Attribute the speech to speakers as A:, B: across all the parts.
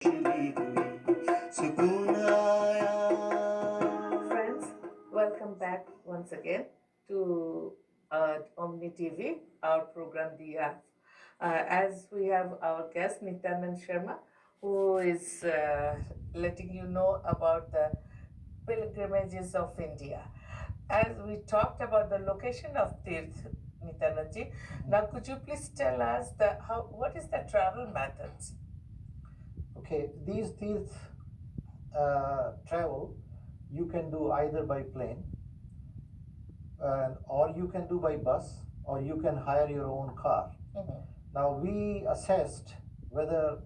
A: Friends, welcome back once again to Omni TV, our program DF. As we have our guest Nityanand Sharma, who is letting you know about the pilgrimages of India. As we talked about the location of Tirth, Nityanandji, now could you please tell us what is the travel methods?
B: Okay, these travel you can do either by plane, or you can do by bus, or you can hire your own car.
A: Mhm.
B: Now we assessed whether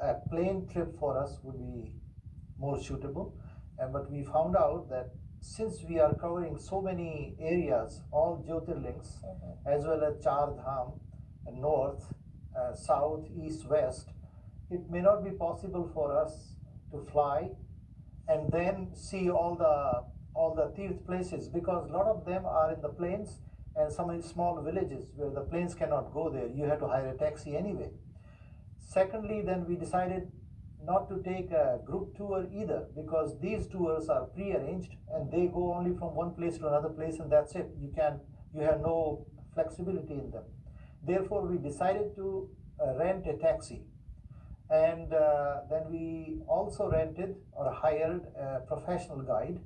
B: a plane trip for us would be more suitable, but we found out that since we are covering so many areas, all Jyotirlings, as well as Char Dham, north, south, east, west, it may not be possible for us to fly and then see all the Tirth places, because a lot of them are in the plains and some in small villages where the planes cannot go there. You have to hire a taxi anyway. Secondly, then we decided not to take a group tour either, because these tours are pre-arranged and they go only from one place to another place, and that's it. You have no flexibility in them. Therefore, we decided to rent a taxi, and then we also rented or hired a professional guide,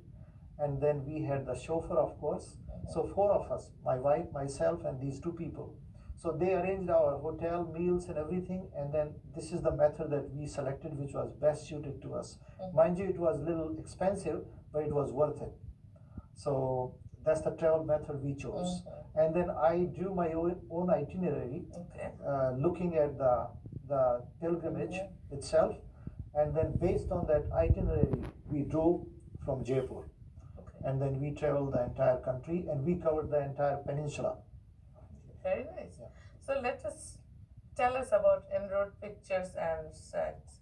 B: and then we had the chauffeur, of course. So four of us, my wife, myself, and these two people. So they arranged our hotel, meals, and everything, and then this is the method that we selected, which was best suited to us. Mind you, it was a little expensive, but it was worth it. So that's the travel method we chose. And then I drew my own itinerary,
A: Okay.
B: looking at the pilgrimage itself, and then based on that itinerary, we drove from Jaipur.
A: Okay.
B: And then we traveled the entire country and we covered the entire peninsula.
A: Very nice.
B: Yeah.
A: So let us tell us about en-road pictures and sites.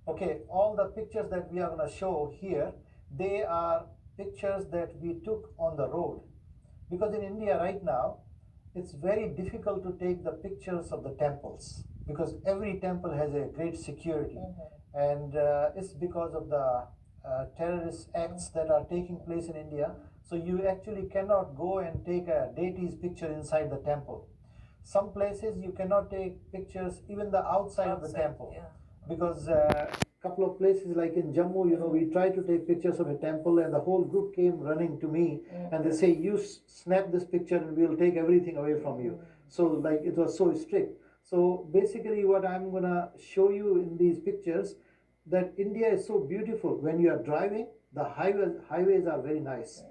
B: Okay, all the pictures that we are going to show here, they are pictures that we took on the road. Because in India right now, it's very difficult to take the pictures of the temples, because every temple has a great security. And it's because of the terrorist acts that are taking place in India. So you actually cannot go and take a deity's picture inside the temple. Some places you cannot take pictures even the outside of the temple.
A: Yeah.
B: Because a couple of places like in Jammu, we tried to take pictures of a temple, and the whole group came running to me, and they say, you snap this picture and we'll take everything away from you. So like it was so strict. So basically what I'm gonna show you in these pictures, that India is so beautiful. When you are driving, the highways are very nice,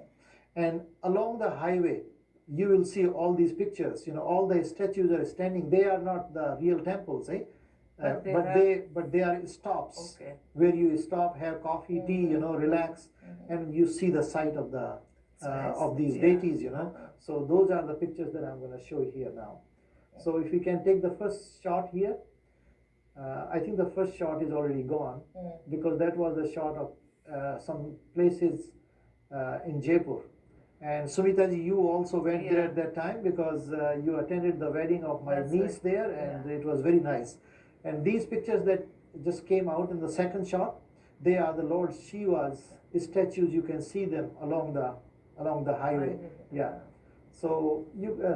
B: and along the highway you will see all these pictures. All the statues are standing. They are not the real temples, eh? But they are stops.
A: Okay.
B: Where you stop, have coffee, tea, relax, and you see the sight of the
A: Nice.
B: of these
A: Yeah.
B: deities. So those are the pictures that I'm going to show here now. So if we can take the first shot here. I think the first shot is already gone, because that was the shot of some places in Jaipur. And Sumitaji, you also went there at that time, because you attended the wedding of my
A: That's
B: niece
A: right.
B: there, and it was very nice. And these pictures that just came out in the second shot, they are the Lord Shiva's statues. You can see them along the highway. Yeah. So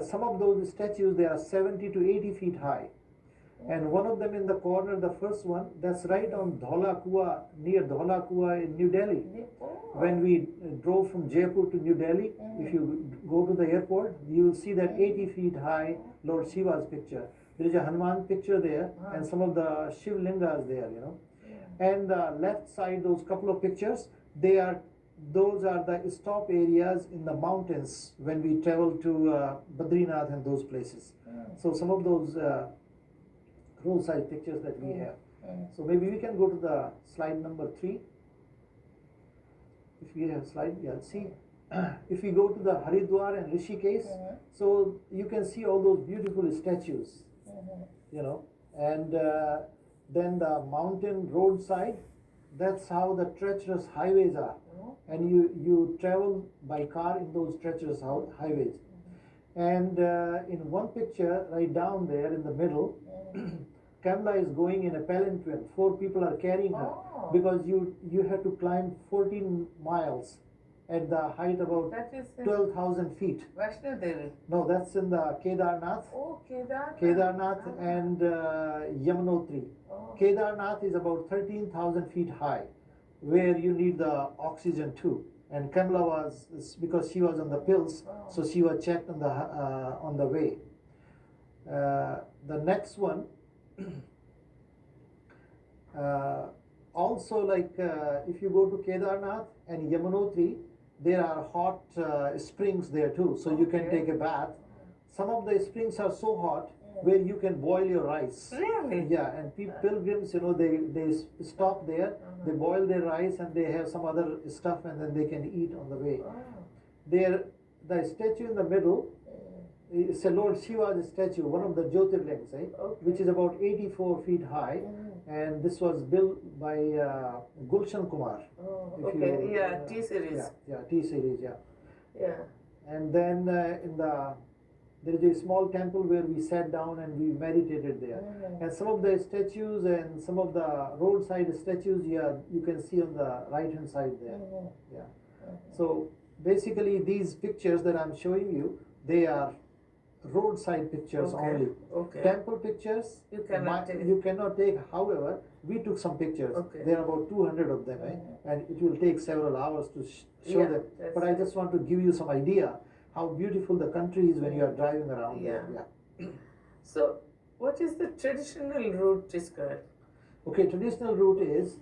B: some of those statues, they are 70 to 80 feet high. And one of them in the corner, the first one, that's right on Dhola Kua, near Dhola Kua in New Delhi. When we drove from Jaipur to New Delhi, if you go to the airport, you will see that 80 feet high Lord Shiva's picture. There is a Hanuman picture there, and some of the Shiv Lingas there. And the left side, those couple of pictures, those are the stop areas in the mountains when we travel to Badrinath and those places. So some of those roadside pictures that we have. So maybe we can go to the slide number 3. If we have slide, yeah, see. If we go to the Haridwar and Rishikesh, so you can see all those beautiful statues, and then the mountain roadside, that's how the treacherous highways are. And you travel by car in those treacherous highways. And in one picture right down there in the middle, Kamla is going in a palanquin. 4 people are carrying her
A: Oh.
B: because you have to climb 14 miles at the height about
A: That is in
B: 12,000 feet.
A: Vaishno Devi.
B: No, that's in the Kedarnath.
A: Oh, Kedarnath.
B: Kedarnath
A: Ah.
B: and Yamunotri.
A: Oh.
B: Kedarnath is about 13,000 feet high, where you need the oxygen too. And Kamla was, because she was on the pills,
A: Oh.
B: so she was checked on the way. The next one, also like if you go to Kedarnath and Yamunotri, there are hot springs there too, so you can
A: Okay.
B: take a bath. Some of the springs are so hot where you can boil your rice.
A: Really?
B: Yeah, and pilgrims, you know, they stop there, they boil their rice, and they have some other stuff, and then they can eat on the way.
A: Oh.
B: There, the statue in the middle, it's a Lord Shiva's statue, one of the Jyotirlings,
A: Okay.
B: which is about 84 feet high, and this was built by Gulshan Kumar.
A: Oh,
B: If
A: okay.
B: you,
A: Yeah, T series.
B: Yeah, T series, yeah.
A: Yeah.
B: And then there is a small temple where we sat down and we meditated there. And some of the statues and some of the roadside statues, yeah, you can see on the right hand side there. Yeah. So basically, these pictures that I'm showing you, they are roadside pictures
A: Okay.
B: only.
A: Okay.
B: Temple pictures
A: You cannot take.
B: you cannot take. However, we took some pictures.
A: Okay.
B: There are about 200 of them, and it will take several hours to show
A: Yeah,
B: them.
A: that's
B: But I just want to give you some idea how beautiful the country is when you are driving around there. Yeah.
A: So, what is the traditional route described?
B: Okay, traditional route is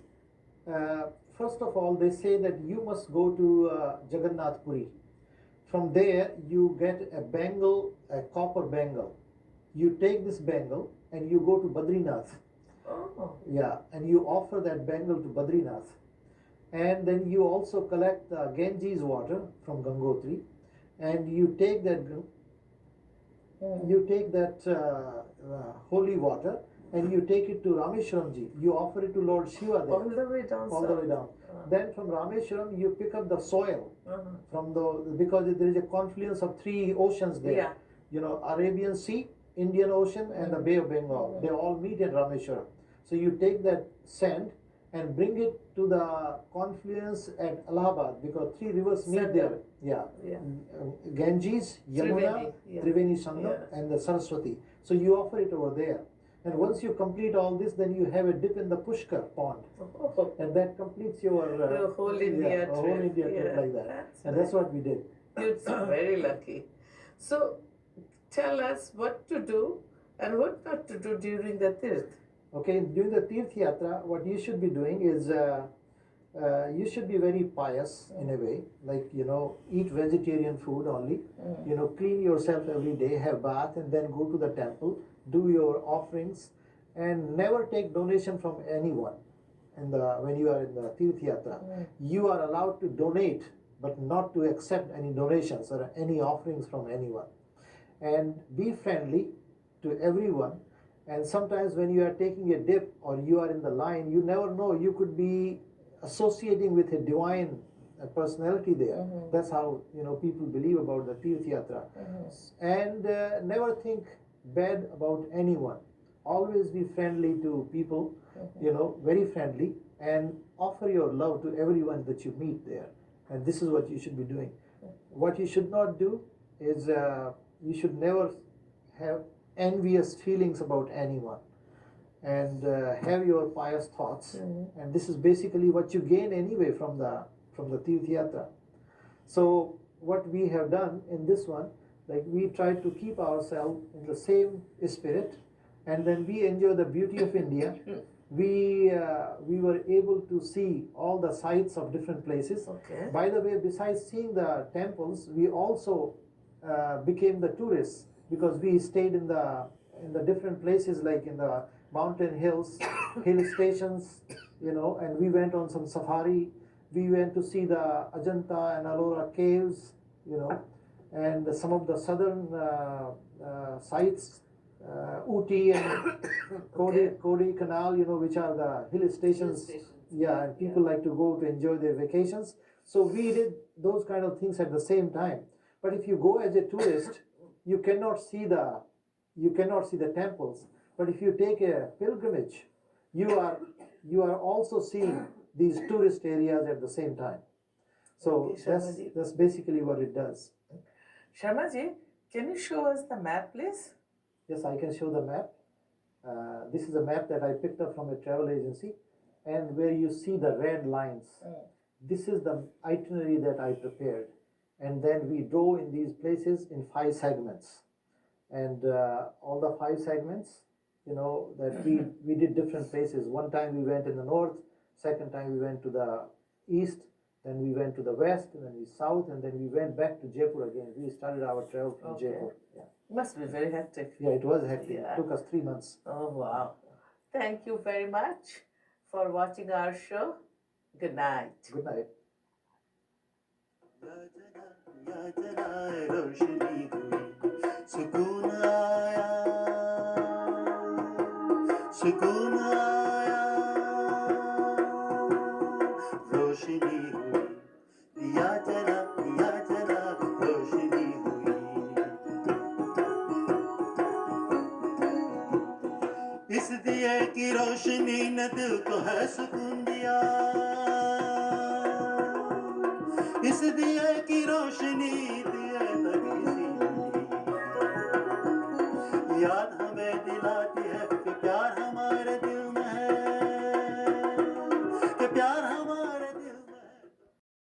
B: first of all, they say that you must go to Jagannath Puri. From there, you get a bangle, a copper bangle. You take this bangle and you go to Badrinath.
A: Oh.
B: Yeah, and you offer that bangle to Badrinath. And then you also collect the Ganges water from Gangotri, and you take that holy water and you take it to Rameshwaramji. You offer it to Lord Shiva there.
A: All the way down.
B: All the way down. Then from Rameshwaram you pick up the soil from because there is a confluence of 3 oceans there.
A: Yeah.
B: You know, Arabian Sea, Indian Ocean, and the Bay of Bengal. They all meet at Rameshwaram. So you take that sand and bring it to the confluence at Allahabad, because 3 rivers meet there. Yeah. Ganges, Yamuna, Triveni Sangam, and the Saraswati. So you offer it over there. And once you complete all this, then you have a dip in the Pushkar pond.
A: Oh.
B: And that completes your
A: whole India trip.
B: whole India trip like that. That's what we did.
A: You're very lucky. So, tell us what to do and what not to do during the Tirth.
B: Okay, during the Tirth Yatra, what you should be doing is you should be very pious in a way, like, you know, eat vegetarian food only, you know, clean yourself every day, have bath, and then go to the temple, do your offerings, and never take donation from anyone. And when you are in the Tirth Yatra, you are allowed to donate, but not to accept any donations or any offerings from anyone. And be friendly to everyone. And sometimes when you are taking a dip or you are in the line, you never know, you could be associating with a divine personality there. That's how, you know, people believe about the Tirth Yatra. And never think bad about anyone. Always be friendly to people, you know, very friendly, and offer your love to everyone that you meet there. And this is what you should be doing. What you should not do is you should never have envious feelings about anyone, and have your pious thoughts. And this is basically what you gain anyway from the Tirth Yatra. So what we have done in this one, like, we try to keep ourselves in the same spirit, and then we enjoy the beauty of India. We were able to see all the sights of different places.
A: Okay.
B: By the way, besides seeing the temples, we also became the tourists, because we stayed in the different places, like in the mountain hills, hill stations, you know, and we went on some safari. We went to see the Ajanta and Ellora caves, you know, and some of the southern sites, Uti and Kodi Canal, you know, which are the hill stations. Yeah, and people like to go to enjoy their vacations. So we did those kind of things at the same time. But if you go as a tourist, you cannot see the temples. But if you take a pilgrimage, you are you are also seeing these tourist areas at the same time. So
A: Okay, Sharmaji.
B: that's basically what it does.
A: Sharmaji, can you show us the map, please?
B: Yes, I can show the map. This is a map that I picked up from a travel agency, and where you see the red lines, this is the itinerary that I prepared. And then we drove in these places in 5 segments. And all the 5 segments, that we did different places. One time we went in the north, second time we went to the east, then we went to the west, and then the south, and then we went back to Jaipur again. We started our travel from Jaipur. Yeah.
A: Must be very hectic.
B: Yeah, it was hectic.
A: Yeah.
B: It took us 3 months.
A: Oh, wow. Thank you very much for watching our show. Good night.
B: Good night.
C: सुकून आया सुकून आया रोशनी हुई दिया जला रोशनी हुई इस दिए की रोशनी ने दिल को है सुकून दिया इस दिए की रोशनी दिए तक याद हमें दिलाती